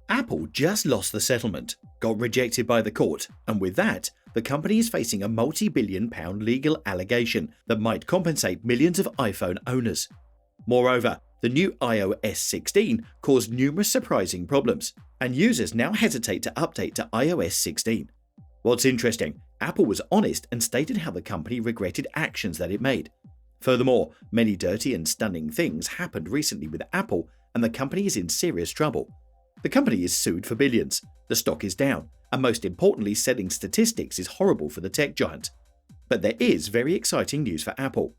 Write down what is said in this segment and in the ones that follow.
Apple just lost the settlement, got rejected by the court, and with that, the company is facing a multi-billion-pound legal allegation that might compensate millions of iPhone owners. Moreover, the new iOS 16 caused numerous surprising problems, and users now hesitate to update to iOS 16. What's interesting, Apple was honest and stated how the company regretted actions that it made. Furthermore, many dirty and stunning things happened recently with Apple, and the company is in serious trouble. The company is sued for billions, the stock is down, and most importantly, selling statistics is horrible for the tech giant. But there is very exciting news for Apple.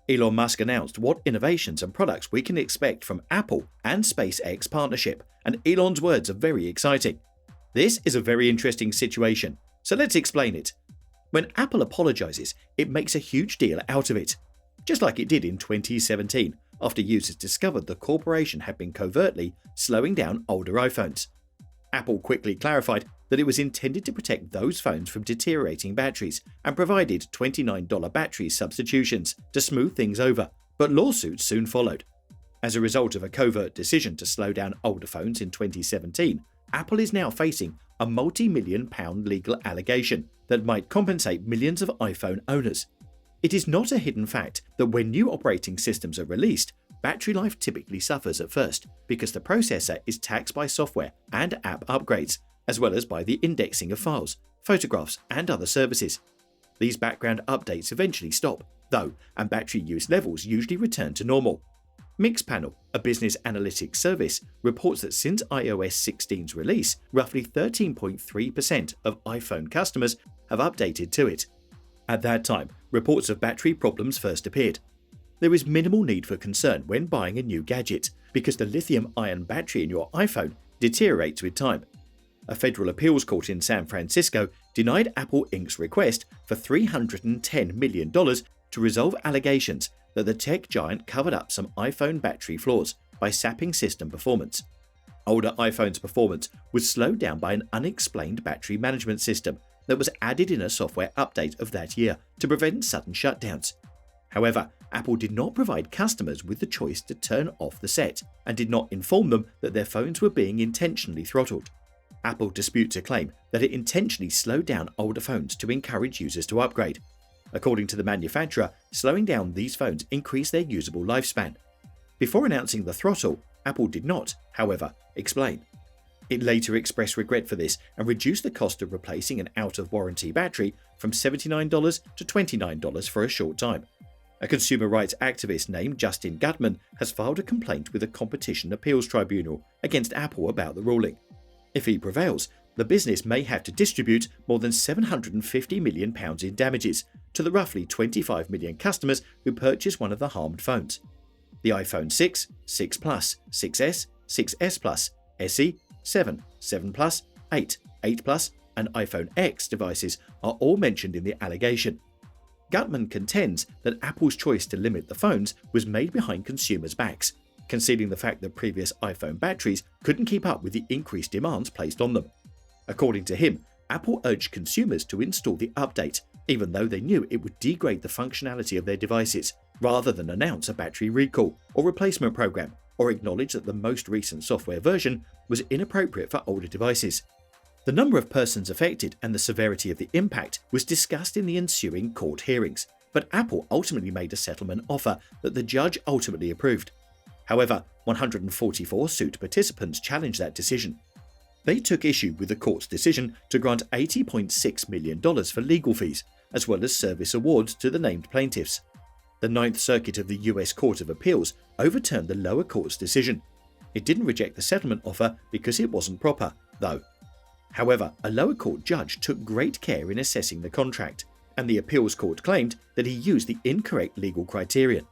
Elon Musk announced what innovations and products we can expect from Apple and SpaceX partnership, and Elon's words are very exciting. This is a very interesting situation, so let's explain it. When Apple apologizes, it makes a huge deal out of it, just like it did in 2017, after users discovered the corporation had been covertly slowing down older iPhones. Apple quickly clarified that it was intended to protect those phones from deteriorating batteries and provided $29 battery substitutions to smooth things over, but lawsuits soon followed. As a result of a covert decision to slow down older phones in 2017, Apple is now facing a multi-million-pound legal allegation that might compensate millions of iPhone owners. It is not a hidden fact that when new operating systems are released, battery life typically suffers at first because the processor is taxed by software and app upgrades, as well as by the indexing of files, photographs, and other services. These background updates eventually stop, though, and battery use levels usually return to normal. Mixpanel, a business analytics service, reports that since iOS 16's release, roughly 13.3% of iPhone customers have updated to it. At that time, reports of battery problems first appeared. There is minimal need for concern when buying a new gadget, because the lithium-ion battery in your iPhone deteriorates with time. A federal appeals court in San Francisco denied Apple Inc.'s request for $310 million to resolve allegations that the tech giant covered up some iPhone battery flaws by sapping system performance. Older iPhones' performance was slowed down by an unexplained battery management system that was added in a software update of that year to prevent sudden shutdowns. However, Apple did not provide customers with the choice to turn off the set and did not inform them that their phones were being intentionally throttled. Apple disputes a claim that it intentionally slowed down older phones to encourage users to upgrade. According to the manufacturer, slowing down these phones increased their usable lifespan. Before announcing the throttle, Apple did not, however, explain. It later expressed regret for this and reduced the cost of replacing an out-of-warranty battery from $79 to $29 for a short time. A consumer rights activist named Justin Gutman has filed a complaint with the Competition Appeals Tribunal against Apple about the ruling. If he prevails, the business may have to distribute more than £750 million in damages to the roughly 25 million customers who purchased one of the harmed phones. The iPhone 6, 6 Plus, 6S, 6S Plus, SE, 7, 7 Plus, 8, 8 Plus, and iPhone X devices are all mentioned in the allegation. Gutman contends that Apple's choice to limit the phones was made behind consumers' backs, conceding the fact that previous iPhone batteries couldn't keep up with the increased demands placed on them. According to him, Apple urged consumers to install the update, even though they knew it would degrade the functionality of their devices, rather than announce a battery recall or replacement program, or acknowledge that the most recent software version was inappropriate for older devices. The number of persons affected and the severity of the impact was discussed in the ensuing court hearings, but Apple ultimately made a settlement offer that the judge ultimately approved. However, 144 suit participants challenged that decision. They took issue with the court's decision to grant $80.6 million for legal fees, as well as service awards to the named plaintiffs. The Ninth Circuit of the US Court of Appeals overturned the lower court's decision. It didn't reject the settlement offer because it wasn't proper, though. However, a lower court judge took great care in assessing the contract, and the appeals court claimed that he used the incorrect legal criterion.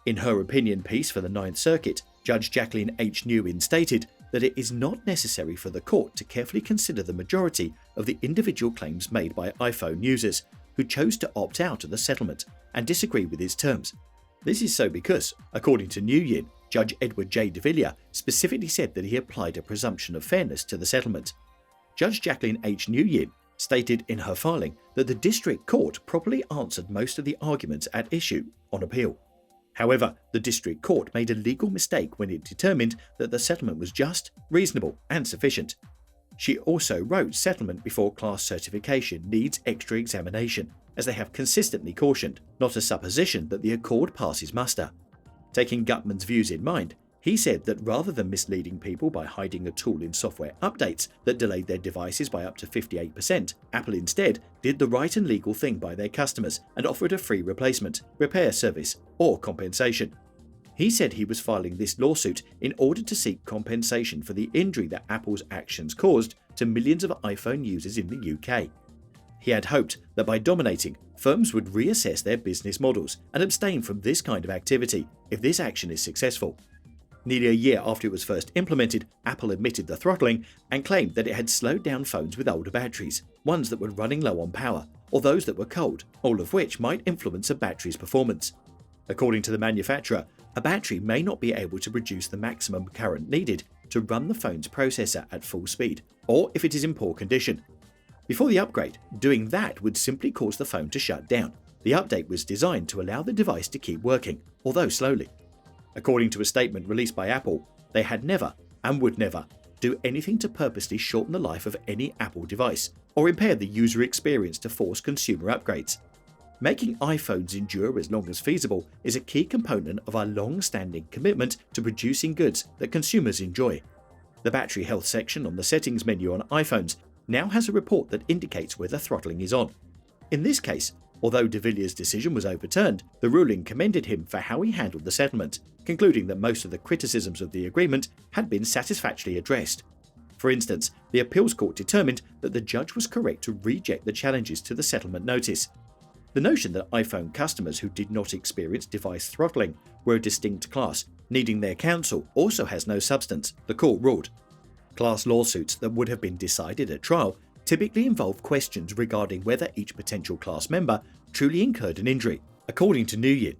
In her opinion piece for the Ninth Circuit, Judge Jacqueline H. Nguyen stated that it is not necessary for the court to carefully consider the majority of the individual claims made by iPhone users who chose to opt out of the settlement and disagree with its terms. This is so because, according to Nguyen, Judge Edward J. de Villiers specifically said that he applied a presumption of fairness to the settlement. Judge Jacqueline H. Nguyen stated in her filing that the district court properly answered most of the arguments at issue on appeal. However, the district court made a legal mistake when it determined that the settlement was just, reasonable, and sufficient. She also wrote settlement before class certification needs extra examination, as they have consistently cautioned, not a supposition that the accord passes muster. Taking Gutman's views in mind, he said that rather than misleading people by hiding a tool in software updates that delayed their devices by up to 58%, Apple instead did the right and legal thing by their customers and offered a free replacement, repair service, or compensation. He said he was filing this lawsuit in order to seek compensation for the injury that Apple's actions caused to millions of iPhone users in the UK. He had hoped that by dominating, firms would reassess their business models and abstain from this kind of activity if this action is successful. Nearly a year after it was first implemented, Apple admitted the throttling and claimed that it had slowed down phones with older batteries, ones that were running low on power, or those that were cold, all of which might influence a battery's performance. According to the manufacturer, a battery may not be able to produce the maximum current needed to run the phone's processor at full speed, or if it is in poor condition. Before the upgrade, doing that would simply cause the phone to shut down. The update was designed to allow the device to keep working, although slowly. According to a statement released by Apple, they had never, and would never, do anything to purposely shorten the life of any Apple device, or impair the user experience to force consumer upgrades. Making iPhones endure as long as feasible is a key component of our long-standing commitment to producing goods that consumers enjoy. The battery health section on the settings menu on iPhones now has a report that indicates whether throttling is on. In this case, although de Villiers' decision was overturned, the ruling commended him for how he handled the settlement, concluding that most of the criticisms of the agreement had been satisfactorily addressed. For instance, the appeals court determined that the judge was correct to reject the challenges to the settlement notice. The notion that iPhone customers who did not experience device throttling were a distinct class, needing their counsel, also has no substance, the court ruled. Class lawsuits that would have been decided at trial typically involve questions regarding whether each potential class member truly incurred an injury, according to Nguyen.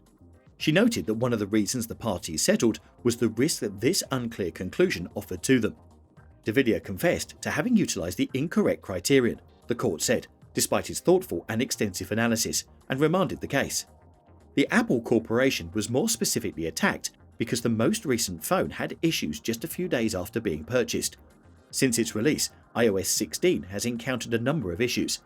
She noted that one of the reasons the parties settled was the risk that this unclear conclusion offered to them. De Villiers confessed to having utilised the incorrect criterion, the court said, despite his thoughtful and extensive analysis, and remanded the case. The Apple Corporation was more specifically attacked because the most recent phone had issues just a few days after being purchased. Since its release, iOS 16 has encountered a number of issues.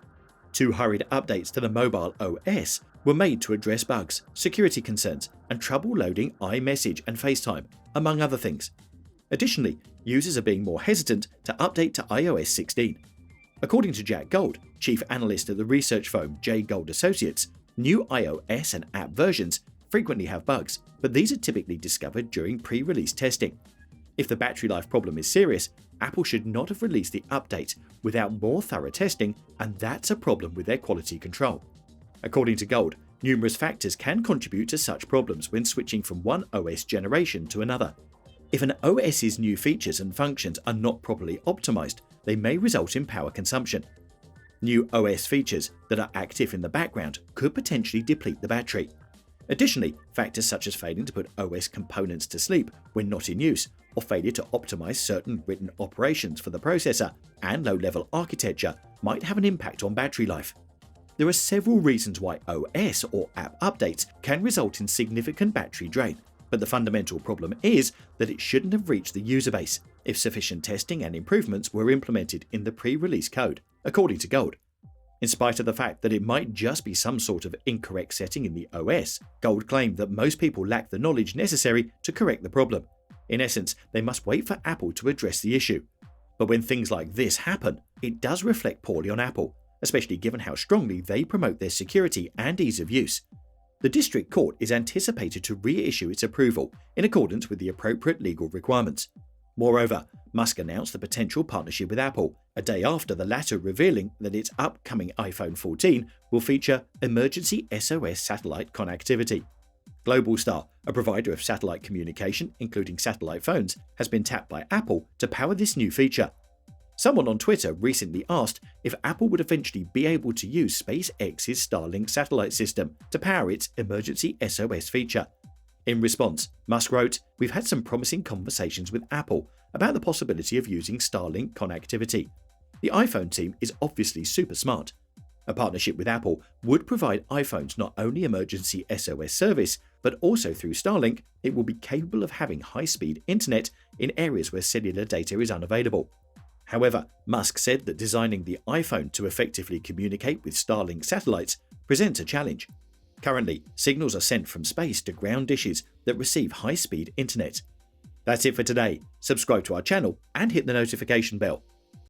2 hurried updates to the mobile OS were made to address bugs, security concerns, and trouble loading iMessage and FaceTime, among other things. Additionally, users are being more hesitant to update to iOS 16. According to Jack Gold, chief analyst at the research firm J. Gold Associates, new iOS and app versions frequently have bugs, but these are typically discovered during pre-release testing. If the battery life problem is serious, Apple should not have released the update without more thorough testing, and that's a problem with their quality control. According to Gold, numerous factors can contribute to such problems when switching from one OS generation to another. If an OS's new features and functions are not properly optimized, they may result in power consumption. New OS features that are active in the background could potentially deplete the battery. Additionally, factors such as failing to put OS components to sleep when not in use, or failure to optimize certain written operations for the processor and low-level architecture might have an impact on battery life. There are several reasons why OS or app updates can result in significant battery drain, but the fundamental problem is that it shouldn't have reached the user base if sufficient testing and improvements were implemented in the pre-release code, according to Gold. In spite of the fact that it might just be some sort of incorrect setting in the OS, Gold claimed that most people lack the knowledge necessary to correct the problem. In essence, they must wait for Apple to address the issue. But when things like this happen, it does reflect poorly on Apple, especially given how strongly they promote their security and ease of use. The district court is anticipated to reissue its approval in accordance with the appropriate legal requirements. Moreover, Musk announced the potential partnership with Apple a day after the latter revealing that its upcoming iPhone 14 will feature emergency SOS satellite connectivity. Globalstar, a provider of satellite communication, including satellite phones, has been tapped by Apple to power this new feature. Someone on Twitter recently asked if Apple would eventually be able to use SpaceX's Starlink satellite system to power its emergency SOS feature. In response, Musk wrote, "We've had some promising conversations with Apple about the possibility of using Starlink connectivity. The iPhone team is obviously super smart. A partnership with Apple would provide iPhones not only emergency SOS service, but also through Starlink, it will be capable of having high-speed internet in areas where cellular data is unavailable. However, Musk said that designing the iPhone to effectively communicate with Starlink satellites presents a challenge. Currently, signals are sent from space to ground dishes that receive high-speed internet. That's it for today. Subscribe to our channel and hit the notification bell.